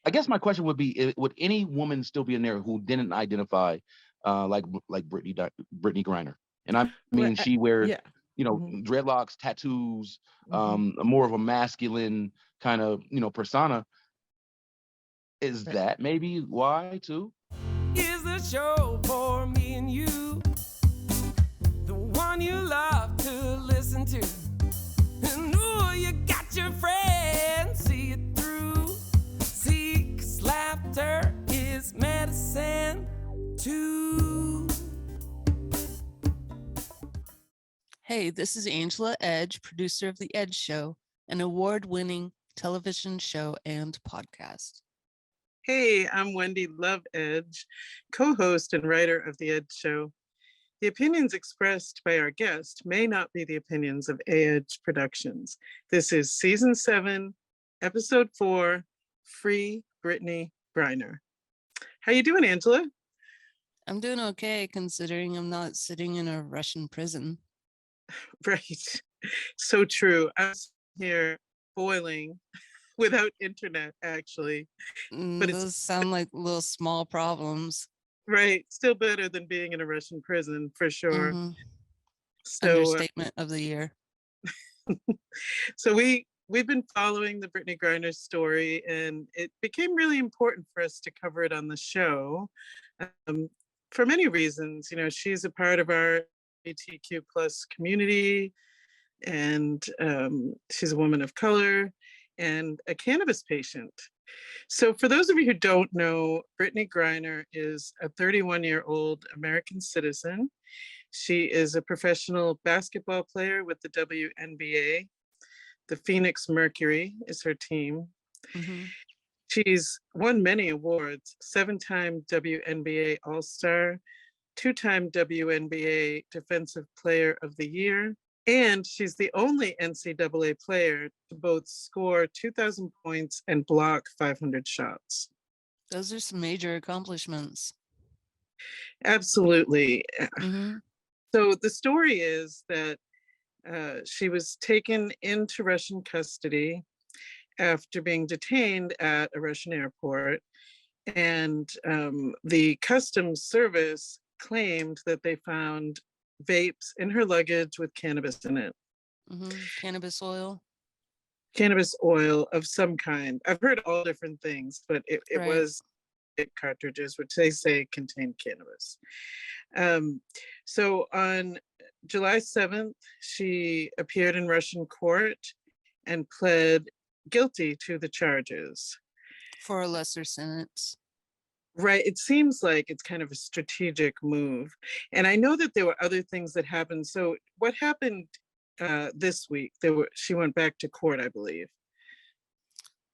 I guess my question would be: would any woman still be in there who didn't identify like Brittany Griner? And I mean, Well, she wears yeah. Hmm. dreadlocks, tattoos, Hmm. more of a masculine kind of persona. Is Right. that maybe why too? Is the show for me and you, the one you love to listen to. And ooh, you got your friends, see it through. See, 'cause laughter is medicine too. Hey, this is Angela Edge, producer of The Edge Show, an award-winning television show and podcast. Hey, I'm Wendy Love Edge, co-host and writer of The Edge Show. The opinions expressed by our guest may not be the opinions of Edge Productions. This is Season 7, Episode 4, Free Brittany Griner. How you doing, Angela? I'm doing okay considering I'm not sitting in a Russian prison. Right. So true. I was here boiling without internet, actually. But it's Those sound like little small problems. right. Still better than being in a Russian prison, for sure. Mm-hmm. So, Understatement of the year. so we've been following the Brittany Griner story, and it became really important for us to cover it on the show for many reasons. You know, she's a part of our LGBTQ plus community, and she's a woman of color and a cannabis patient. So for those of you who don't know, Brittany Griner is a 31-year-old American citizen. She is a professional basketball player with the WNBA. The Phoenix Mercury is her team. Mm-hmm. She's won many awards: 7-time WNBA All-Star, 2-time WNBA Defensive Player of the Year, and she's the only NCAA player to both score 2,000 points and block 500 shots. Those are some major accomplishments. Absolutely. Mm-hmm. So the story is that she was taken into Russian custody after being detained at a Russian airport. And the customs service claimed that they found vapes in her luggage with cannabis in it. Mm-hmm. Cannabis oil. Cannabis oil of some kind. I've heard all different things, but it Right. was cartridges, which they say contain cannabis. So on July 7th, she appeared in Russian court and pled guilty to the charges. For a lesser sentence. Right. It seems like it's kind of a strategic move. And I know that there were other things that happened. So what happened this week? She went back to court, I believe.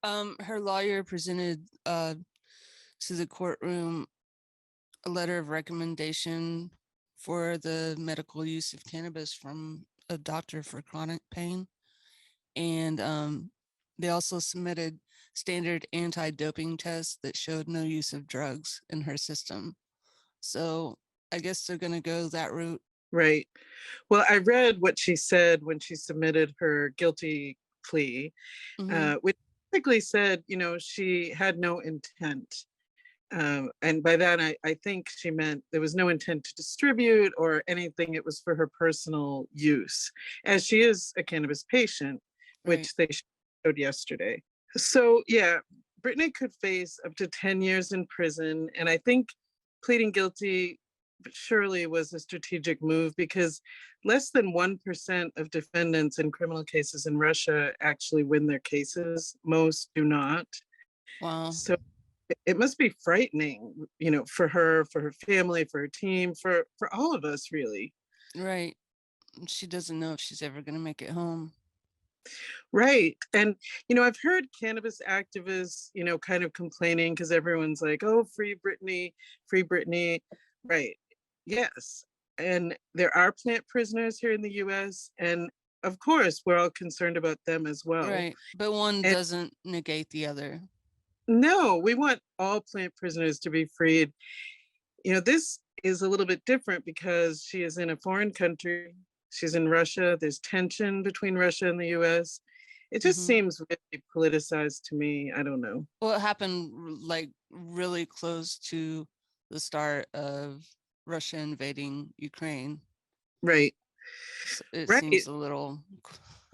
Her lawyer presented to the courtroom a letter of recommendation for the medical use of cannabis from a doctor for chronic pain. And they also submitted standard anti-doping tests that showed no use of drugs in her system. So I guess they're going to go that route. Right. Well, I read what she said when she submitted her guilty plea, which basically said, you know, she had no intent. And by that, I think she meant there was no intent to distribute or anything. It was for her personal use, as she is a cannabis patient, which they showed yesterday. So, yeah, Brittany could face up to 10 years in prison. And I think pleading guilty surely was a strategic move, because less than 1% of defendants in criminal cases in Russia actually win their cases. Most do not. Wow. So it must be frightening, you know, for her family, for her team, for all of us, really. Right. She doesn't know if she's ever going to make it home. Right. And, you know, I've heard cannabis activists, you know, kind of complaining because everyone's like, oh, free Brittany, free Brittany. Right. Yes. And there are plant prisoners here in the US. And of course, we're all concerned about them as well. Right. But one doesn't negate the other. No, we want all plant prisoners to be freed. You know, this is a little bit different because she is in a foreign country. She's in Russia. There's tension between Russia and the US. It just Mhm. seems really politicized to me. I don't know. Well, it happened like really close to the start of Russia invading Ukraine. Right. So it Right. seems a little,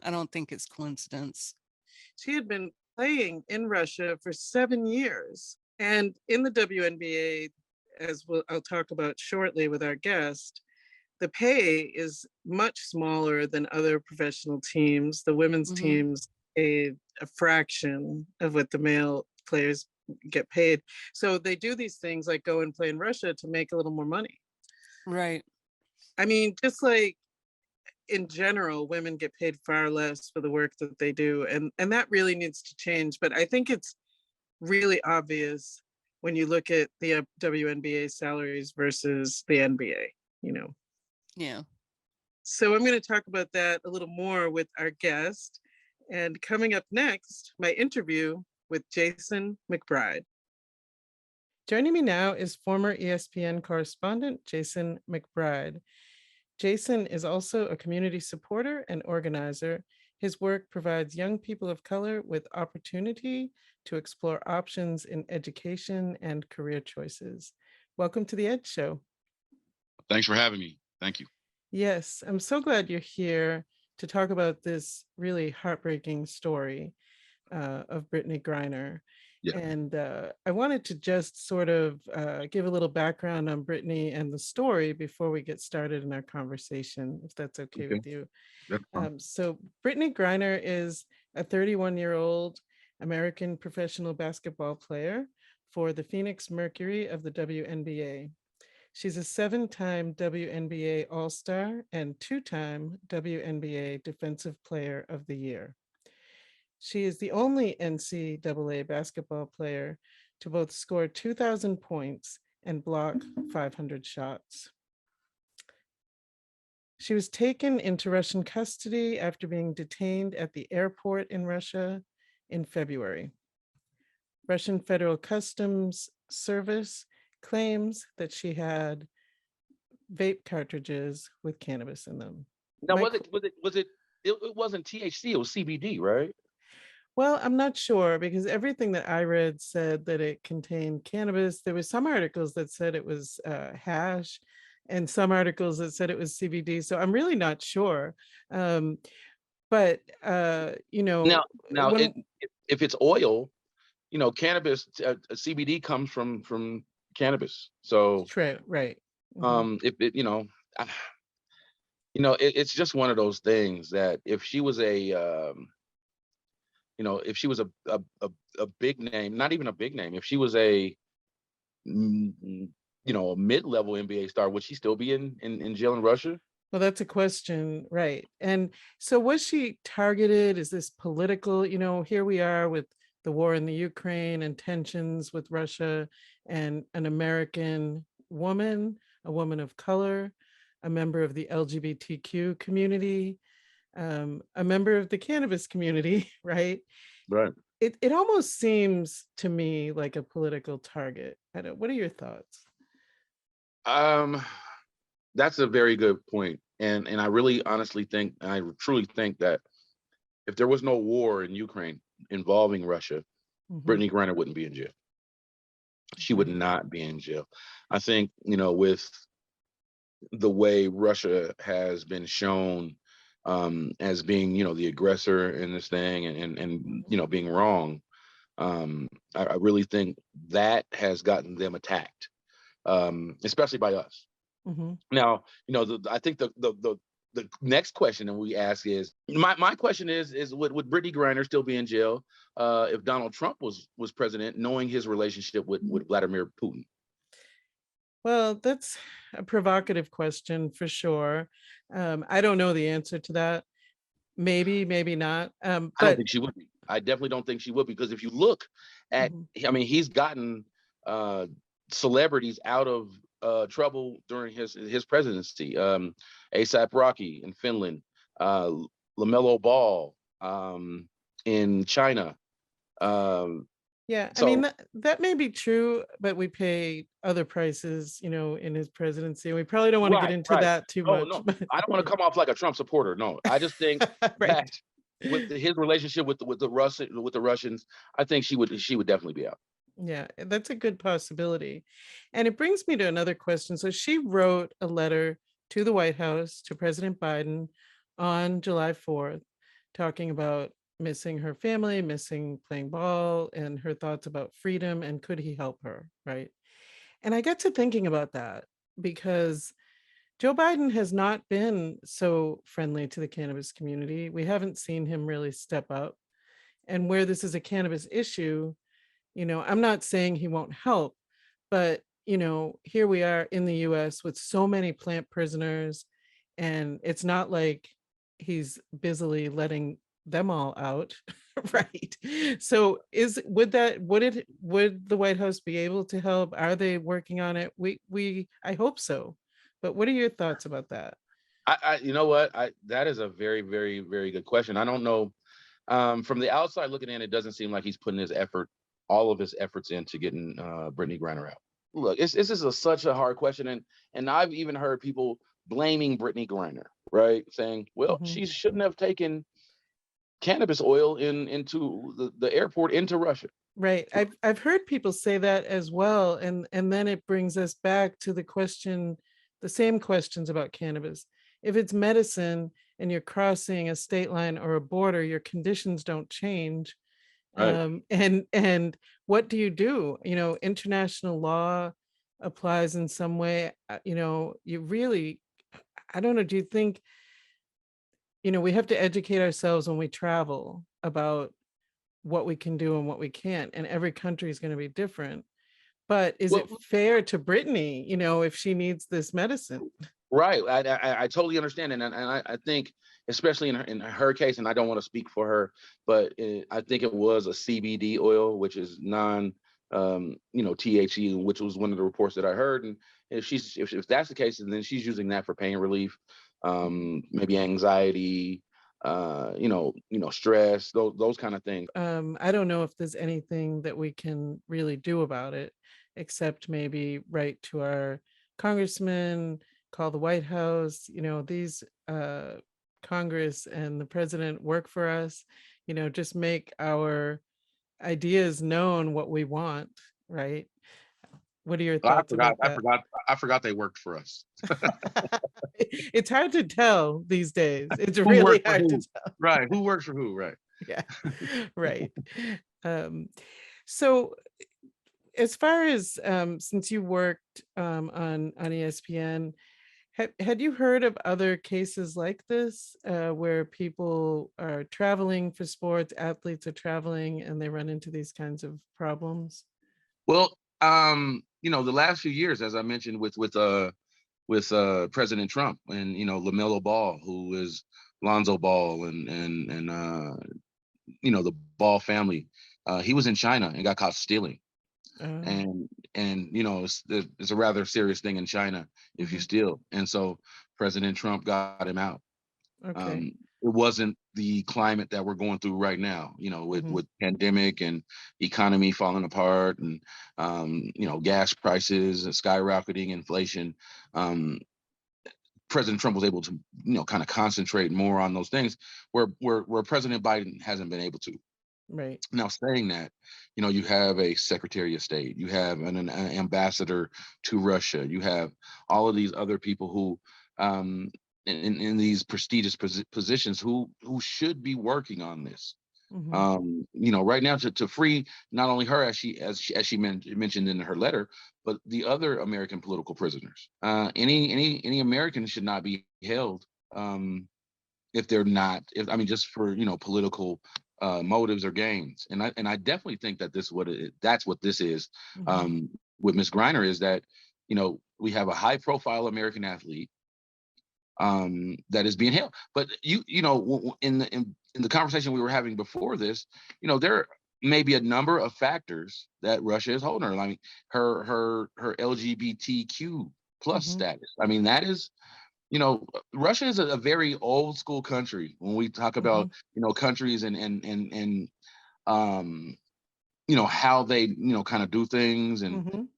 I don't think it's coincidence. She had been playing in Russia for 7 years. And in the WNBA, I'll talk about shortly with our guest, the pay is much smaller than other professional teams. The women's Mhm. teams pay a fraction of what the male players get paid. So they do these things like go and play in Russia to make a little more money. Right. I mean, just like in general, women get paid far less for the work that they do. And that really needs to change. But I think it's really obvious when you look at the WNBA salaries versus the NBA, you know. Yeah. So I'm going to talk about that a little more with our guest. And coming up next, my interview with Jason McBride. Joining me now is former ESPN correspondent Jason McBride. Jason is also a community supporter and organizer. His work provides young people of color with opportunity to explore options in education and career choices. Welcome to the Edge Show. Thanks for having me. Thank you. Yes, I'm so glad you're here to talk about this really heartbreaking story of Brittany Griner. Yeah. And I wanted to just sort of give a little background on Brittany and the story before we get started in our conversation, if that's okay with you. That's fine. So Brittany Griner is a 31-year-old American professional basketball player for the Phoenix Mercury of the WNBA. She's a 7-time WNBA All-Star and 2-time WNBA Defensive Player of the Year. She is the only NCAA basketball player to both score 2,000 points and block 500 shots. She was taken into Russian custody after being detained at the airport in Russia in February. Russian Federal Customs Service claims that she had vape cartridges with cannabis in them. Now, it wasn't THC, it was CBD, right? Well, I'm not sure because everything that I read said that it contained cannabis. There was some articles that said it was hash and some articles that said it was CBD. So I'm really not sure. But, you know, Now, when if it's oil, cannabis, CBD comes from cannabis. So, true, right. Mhm. if it, I- it's just one of those things that if she was if she was a big name, not even a big name, if she was a a mid-level NBA star, would she still be in jail in Russia? Well, that's a question, right? And so was she targeted? Is this political? Here we are with the war in the Ukraine and tensions with Russia and an American woman, a woman of color, a member of the LGBTQ community, a member of the cannabis community, right? Right. It almost seems to me like a political target. What are your thoughts? That's a very good point. And I really honestly think, I truly think that if there was no war in Ukraine involving Russia, Mhm. Brittany Griner wouldn't be in jail. She would Right. not be in jail. I think, with the way Russia has been shown as being, the aggressor in this thing and being wrong, I really think that has gotten them attacked, especially by us. Mhm. Now, I think the next question that we ask is my question is would Brittany Griner still be in jail if Donald Trump was president, knowing his relationship with Vladimir Putin? Well, that's a provocative question for sure. I don't know the answer to that. Maybe, maybe not. I don't But think she would be. I definitely don't think she would, because if you look at, Mhm. I mean, he's gotten celebrities out of trouble during his presidency. ASAP Rocky in Finland, LaMelo Ball in China. Yeah, I mean So that may be true, but we pay other prices, in his presidency. We probably don't want to get right, into right. that too Oh much. no, But I don't want to come off like a Trump supporter. No, I just think right. that with his relationship with the Russians, I think she would definitely be out. Yeah, that's a good possibility. And it brings me to another question. So she wrote a letter to the White House, to President Biden on July 4th, talking about missing her family, missing playing ball, and her thoughts about freedom and could he help her, right? And I got to thinking about that because Joe Biden has not been so friendly to the cannabis community. We haven't seen him really step up. And where this is a cannabis issue, I'm not saying he won't help, but here we are in the US with so many plant prisoners, and it's not like he's busily letting them all out, right? So would the White House be able to help? Are they working on it? I hope so. But what are your thoughts about that? You know what? That is a very, very, very good question. I don't know. From the outside looking in, it doesn't seem like he's putting all of his efforts into getting Brittany Griner out. Look, this is such a hard question, and I've even heard people blaming Brittany Griner, right? Saying, well, she shouldn't have taken cannabis oil into the airport into Russia. Right. I've heard people say that as well. And then it brings us back to the same questions about cannabis. If it's medicine and you're crossing a state line or a border, your conditions don't change. Right. And what do? International law applies in some way. You really, I don't know. Do you think, we have to educate ourselves when we travel about what we can do and what we can't, and every country is going to be different. But is it fair to Brittany, if she needs this medicine? Right. I totally understand. And I think, especially in her case, and I don't want to speak for her, but I think it was a CBD oil, which is THC, which was one of the reports that I heard. And if that's the case, then she's using that for pain relief, maybe anxiety, stress, those kind of things. I don't know if there's anything that we can really do about it, except maybe write to our congressman, call the White House. These Congress and the president work for us. Just make our ideas known, what we want, right? What are your thoughts about that? I forgot they worked for us. It's hard to tell these days. It's really hard to tell. Right. Who works for who? Right. Yeah. Right. So as far as since you worked on ESPN, had you heard of other cases like this where people are traveling for sports, athletes are traveling, and they run into these kinds of problems? Well, the last few years, as I mentioned, with President Trump and LaMelo Ball, who is Lonzo Ball, and the Ball family, he was in China and got caught stealing. And it's a rather serious thing in China if you steal. And so President Trump got him out. Okay. It wasn't the climate that we're going through right now, with pandemic and economy falling apart and, gas prices, skyrocketing inflation. President Trump was able to, kind of concentrate more on those things where President Biden hasn't been able to. Right. Now, saying that, you have a Secretary of State, you have an ambassador to Russia, you have all of these other people who, in these prestigious positions, who should be working on this. Right now, to free not only her, as she mentioned in her letter, but the other American political prisoners. Any American should not be held if they're not. Just for political motives or gains. And I definitely think that that's what this is. With Ms. Griner, is that we have a high profile American athlete that is being held. But in the conversation we were having before this, there may be a number of factors that Russia is holding her. Her LGBTQ plus status. That is, Russia is a very old school country when we talk about countries and how they kind of do things, and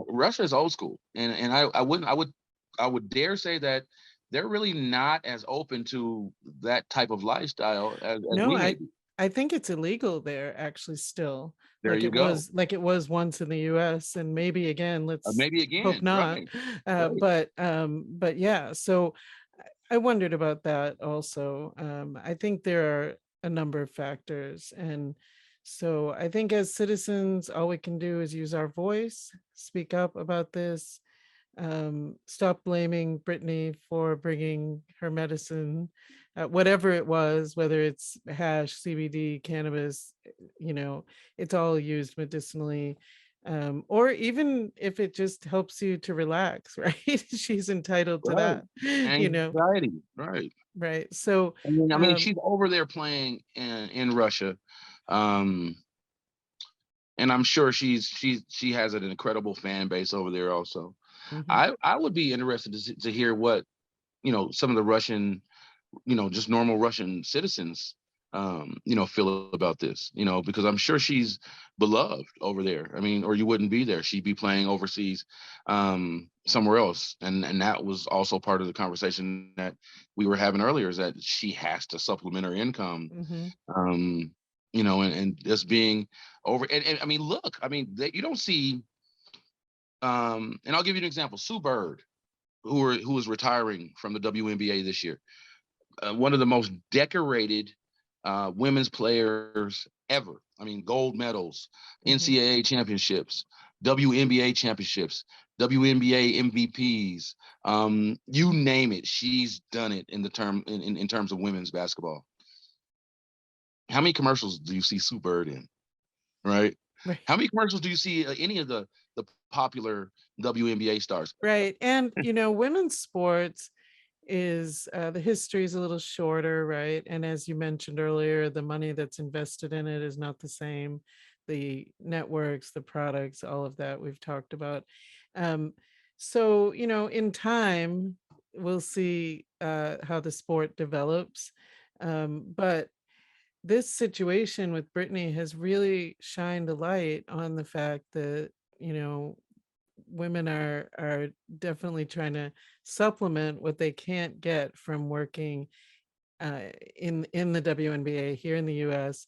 Russia is old school, and I would dare say that they're really not as open to that type of lifestyle as No, we may be. I think it's illegal there actually still. There you go. Like it was once in the US, and maybe again, let's Maybe hope again, not. right? Right. But yeah, so I wondered about that also. I think there are a number of factors, and so I think as citizens, all we can do is use our voice, speak up about this, stop blaming Brittany for bringing her medicine, whatever it was, whether it's hash, CBD, cannabis, it's all used medicinally. Or even if it just helps you to relax, right? She's entitled to Right. that, Anxiety, right. right? So, I mean, um, she's over there playing in Russia. Um, and I'm sure she has an incredible fan base over there also. mhm, I would be interested to hear what, some of the Russian, just normal Russian citizens, feel about this, because I'm sure she's beloved over there. I mean, or you wouldn't be there. She'd be playing overseas, somewhere else. And that was also part of the conversation that we were having earlier, is that she has to supplement her income, mhm, um, and just being over. And I mean, look, I mean, you don't see, and I'll give you an example. Sue Bird, who is retiring from the WNBA this year, one of the most decorated women's players ever. I mean, gold medals, mhm. NCAA championships, WNBA championships, WNBA MVPs. You name it, she's done it in terms of women's basketball. How many commercials do you see Sue Bird in? Right? Right. How many commercials do you see any of the popular WNBA stars? Right. And, women's sports is the history is a little shorter, right? And as you mentioned earlier, the money that's invested in it is not the same. The networks, the products, all of that we've talked about. Um, so, in time, we'll see how the sport develops. But this situation with Brittany has really shined a light on the fact that, you know, women are definitely trying to supplement what they can't get from working in the WNBA here in the US,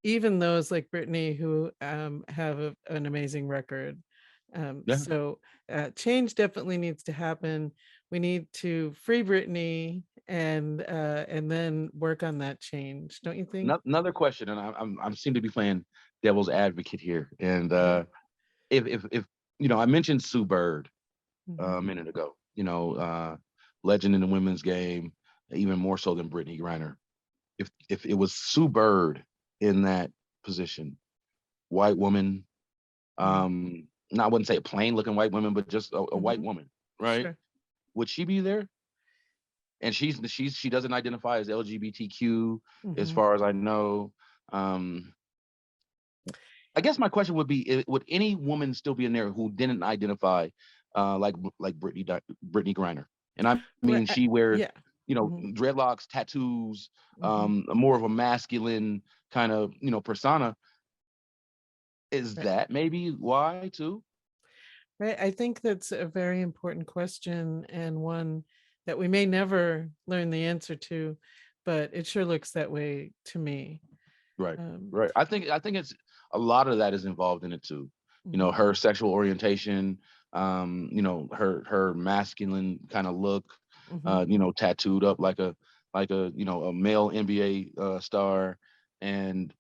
even those like Brittany who have an amazing record. Yeah. Change definitely needs to happen. We need to free Brittany and then work on that change, don't you think? Another question, and I seem to be playing devil's advocate here. And Okay. if I mentioned Sue Bird Mhm. a minute ago, legend in the women's game, even more so than Brittany Griner. If it was Sue Bird in that position, white woman, Mhm. no, I wouldn't say a plain looking white woman, but just a white Mhm. woman, right? Sure. Would she be there? And she doesn't identify as LGBTQ, as Mhm. far as I know. Um, I guess my question would be: would any woman still be in there who didn't identify like Brittany Griner? And I Right. mean, she wears Yeah. Mhm. dreadlocks, tattoos, Mhm. more of a masculine kind of persona. Is Right. that maybe why too? Right. I think that's a very important question and one that we may never learn the answer to, but it sure looks that way to me. Right, Um, right. I think it's a lot of that is involved in it too. mhm, Her sexual orientation, her masculine kind of look, mhm. tattooed up like a male NBA star, and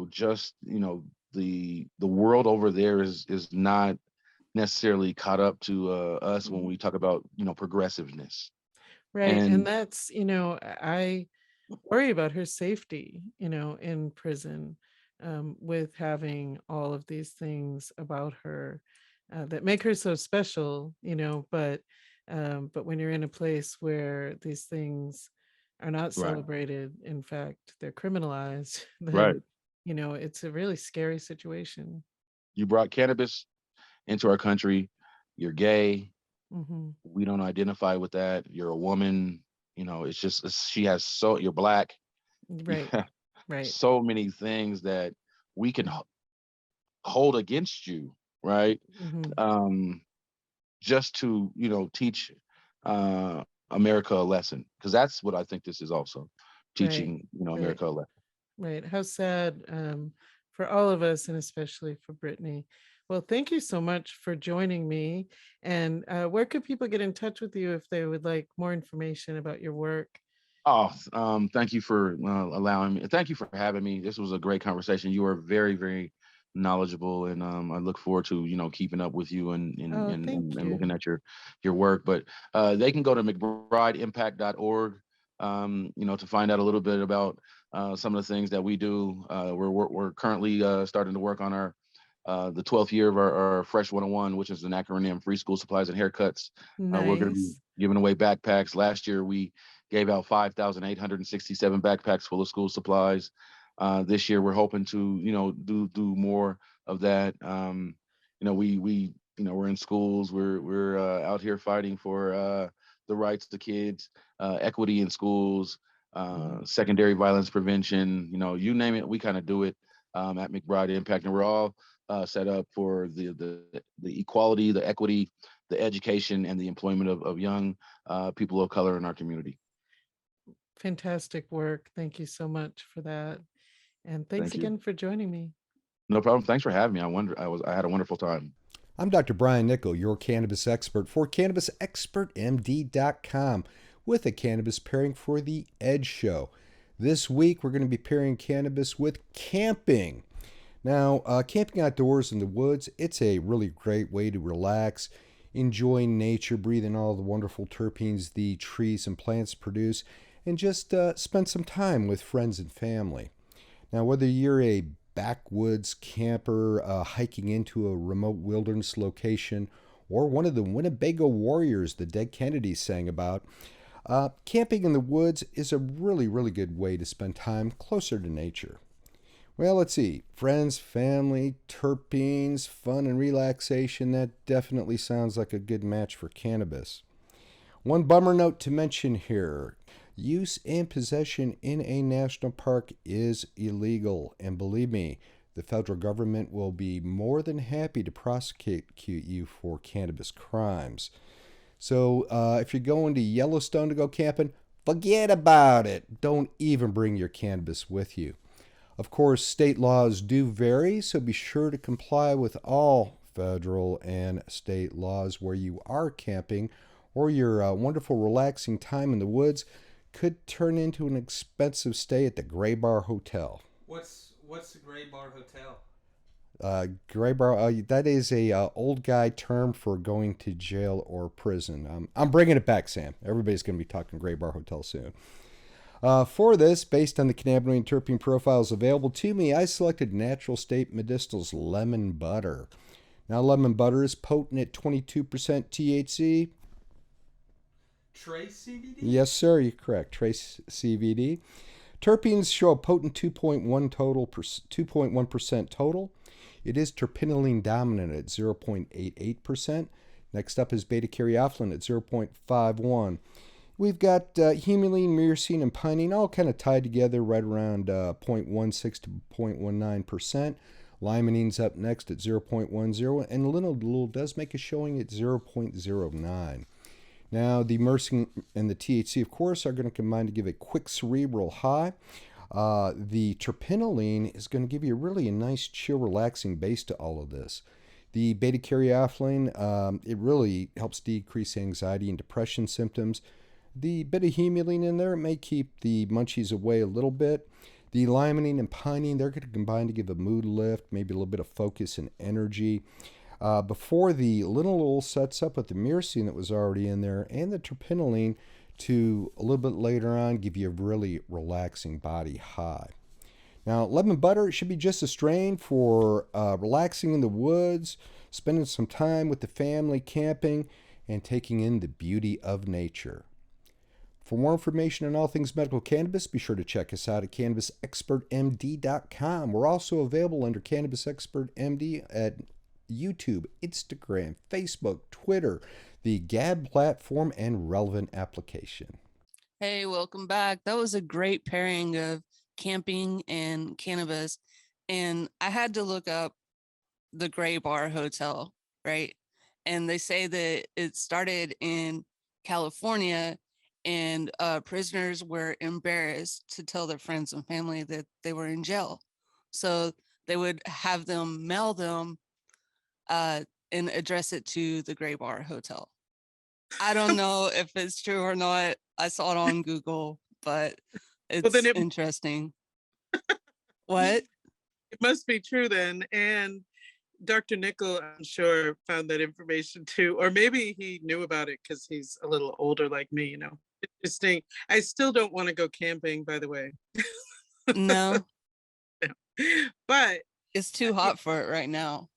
just the world over there is not necessarily caught up to us when Mhm. we talk about progressiveness. Right. And And that's, I worry about her safety, in prison, with having all of these things about her that make her so special, but when you're in a place where these things are not right, celebrated, in fact, they're criminalized, right. then, it's a really scary situation. You brought cannabis into our country. You're gay. Hmm. We don't identify with that. You're a woman. She has you're black. You Right. have Right. so many things that we can hold against you, right? Hmm. Um, just to teach America a lesson, because that's what I think this is also Right. teaching, Right. America a lesson. Right. How sad for all of us, and especially for Brittany. Well, thank you so much for joining me. And where could people get in touch with you if they would like more information about your work? Oh, thank you for allowing me. Thank you for having me. This was a great conversation. You are very, very knowledgeable, and I look forward to keeping up with you and Oh, thank and you. looking at your work. But they can go to McBrideImpact.org, to find out a little bit about some of the things that we do. We're currently starting to work on our the 12th year of our Fresh 101, which is an acronym: Free School Supplies and Haircuts. We're going to be Nice. giving away backpacks. Last year, we gave out 5,867 backpacks full of school supplies. This year, we're hoping to, do more of that. We're in schools. We're out here fighting for the rights to kids, equity in schools, secondary violence prevention. You name it, we kind of do it at McBride Impact, and we're all set up for the equality, the equity, the education, and the employment of young people of color in our community. Fantastic work. Thank you so much for that. And thanks Thank you. again for joining me. No problem. Thanks for having me. I had a wonderful time. I'm Dr. Brian Nichol, your cannabis expert for CannabisExpertMD.com, with a cannabis pairing for the Edge Show. This week, we're going to be pairing cannabis with camping. Now, camping outdoors in the woods, it's a really great way to relax, enjoy nature, breathe in all the wonderful terpenes the trees and plants produce, and just spend some time with friends and family. Now, whether you're a backwoods camper hiking into a remote wilderness location, or one of the Winnebago warriors the dead Kennedys sang about, camping in the woods is a really, really good way to spend time closer to nature. Well, let's see. Friends, family, terpenes, fun, and relaxation. That definitely sounds like a good match for cannabis. One bummer note to mention here. Use and possession in a national park is illegal. And believe me, the federal government will be more than happy to prosecute you for cannabis crimes. So if you're going to Yellowstone to go camping, forget about it. Don't even bring your cannabis with you. Of course, state laws do vary, so be sure to comply with all federal and state laws where you are camping, or your wonderful relaxing time in the woods could turn into an expensive stay at the Gray Bar Hotel. What's the Gray Bar Hotel? Gray Bar, that is a old guy term for going to jail or prison. I'm bringing it back, Sam. Everybody's going to be talking Gray Bar Hotel soon. For this, based on the cannabinoid and terpene profiles available to me, I selected Natural State Medicinal's Lemon Butter. Now, lemon butter is potent at 22% THC. Trace CBD? Yes, sir, you're correct. Trace CBD. Terpenes show a potent 2.1% total. It is terpinolene dominant at 0.88%. Next up is beta-caryophyllene at 0.51%. We've got humulene, myrcene, and pinene all kind of tied together right around 0.16 to 0.19%. Limonene up next at 0.10, and linalool does make a showing at 0.09. Now, the myrcene and the THC, of course, are going to combine to give a quick cerebral high. The terpinolene is going to give you really a nice, chill, relaxing base to all of this. The beta-caryophyllene, it really helps decrease anxiety and depression symptoms. The bit of humulene in there may keep the munchies away a little bit. The limonene and pinene, they're going to combine to give a mood lift, maybe a little bit of focus and energy. Before the linalool sets up with the myrcene that was already in there and the terpinolene to a little bit later on give you a really relaxing body high. Now, lemon butter, it should be just a strain for relaxing in the woods, spending some time with the family, camping, and taking in the beauty of nature. For more information on all things medical cannabis, be sure to check us out at CannabisExpertMD.com. We're also available under Cannabis Expert MD at YouTube, Instagram, Facebook, Twitter, the Gab platform, and relevant application. Hey, welcome back. That was a great pairing of camping and cannabis. And I had to look up the Gray Bar Hotel, right? And they say that it started in California and prisoners were embarrassed to tell their friends and family that they were in jail. So they would have them mail them and address it to the Gray Bar Hotel. I don't know if it's true or not. I saw it on Google, but it's then interesting. What? It must be true then. And Dr. Nichol, I'm sure, found that information too. Or maybe he knew about it because he's a little older like me, you know. Interesting. I still don't want to go camping, by the way. No. But it's too hot for it right now.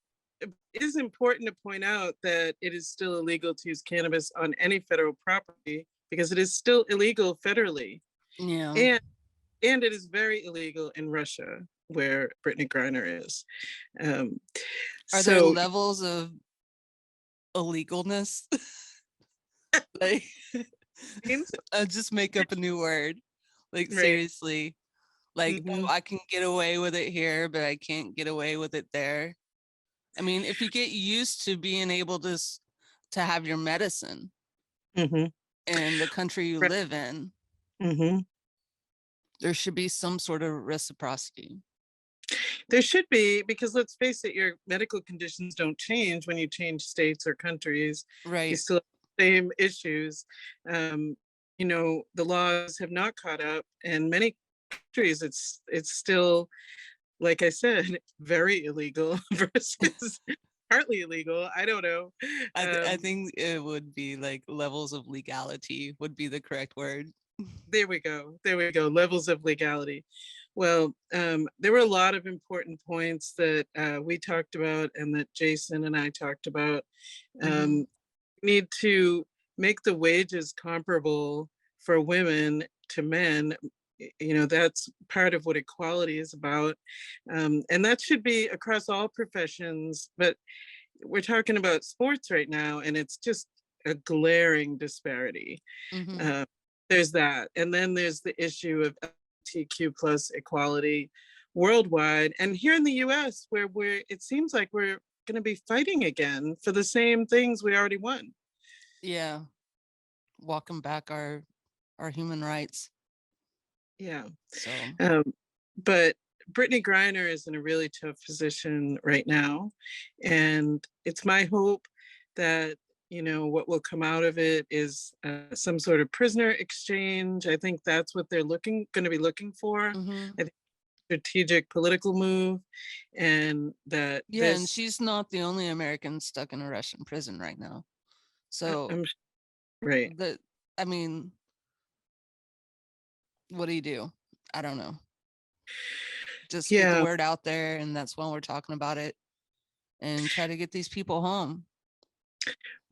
It is important to point out that it is still illegal to use cannabis on any federal property because it is still illegal federally. Yeah. And it is very illegal in Russia, where Brittany Griner is. Are there levels of illegalness? Like, I'll just make up a new word. Like, right. Seriously. Like, oh, I can get away with it here, but I can't get away with it there. I mean, if you get used to being able to have your medicine in the country you live in, there should be some sort of reciprocity. There should be, because let's face it, your medical conditions don't change when you change states or countries. Right. You still have the same issues. You know, the laws have not caught up, and many countries it's still, like I said, very illegal versus partly illegal. I don't know. I think it would be like levels of legality would be the correct word. There we go. Levels of legality. Well, there were a lot of important points that we talked about and that Jason and I talked about. We need to make the wages comparable for women to men. You know, that's part of what equality is about. And that should be across all professions. But we're talking about sports right now, and it's just a glaring disparity. There's that. And then there's the issue of LGBTQ plus equality worldwide. And here in the US, where it seems like we're going to be fighting again for the same things we already won. Yeah. Walking back our human rights. Yeah. So, but Brittany Griner is in a really tough position right now. And it's my hope that, you know, what will come out of it is some sort of prisoner exchange. I think that's what they're going to be looking for. I think strategic political move, and that. Yeah, and she's not the only American stuck in a Russian prison right now. So, right. I mean, what do? I don't know. Just get the word out there, and that's why we're talking about it, and try to get these people home.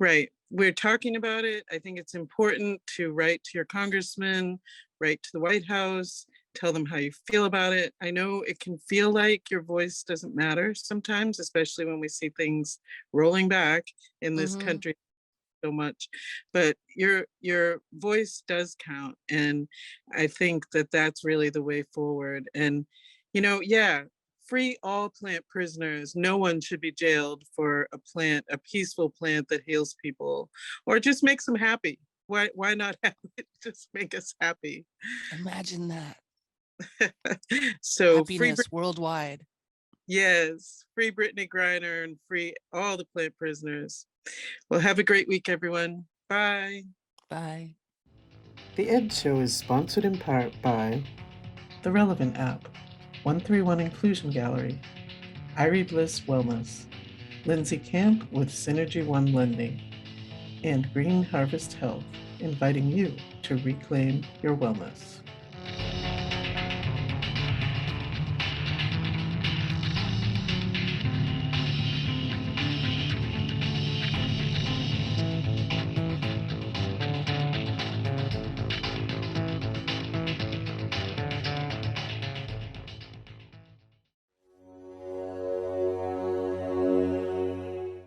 Right. We're talking about it. I think it's important to write to your congressman, write to the White House, tell them how you feel about it. I know it can feel like your voice doesn't matter sometimes, especially when we see things rolling back in this country so much, but your voice does count. And I think that that's really the way forward. And, you know, free all plant prisoners. No one should be jailed for a peaceful plant that heals people or just makes them happy. Why not have it just make us happy? Imagine that. So happiness worldwide. Yes, free Brittany Griner and free all the plant prisoners. Well, have a great week, everyone. Bye. Bye. The Ed Show is sponsored in part by the Relevant app, 131 Inclusion Gallery, Irie Bliss Wellness, Lindsay Camp with Synergy One Lending, and Green Harvest Health, inviting you to reclaim your wellness.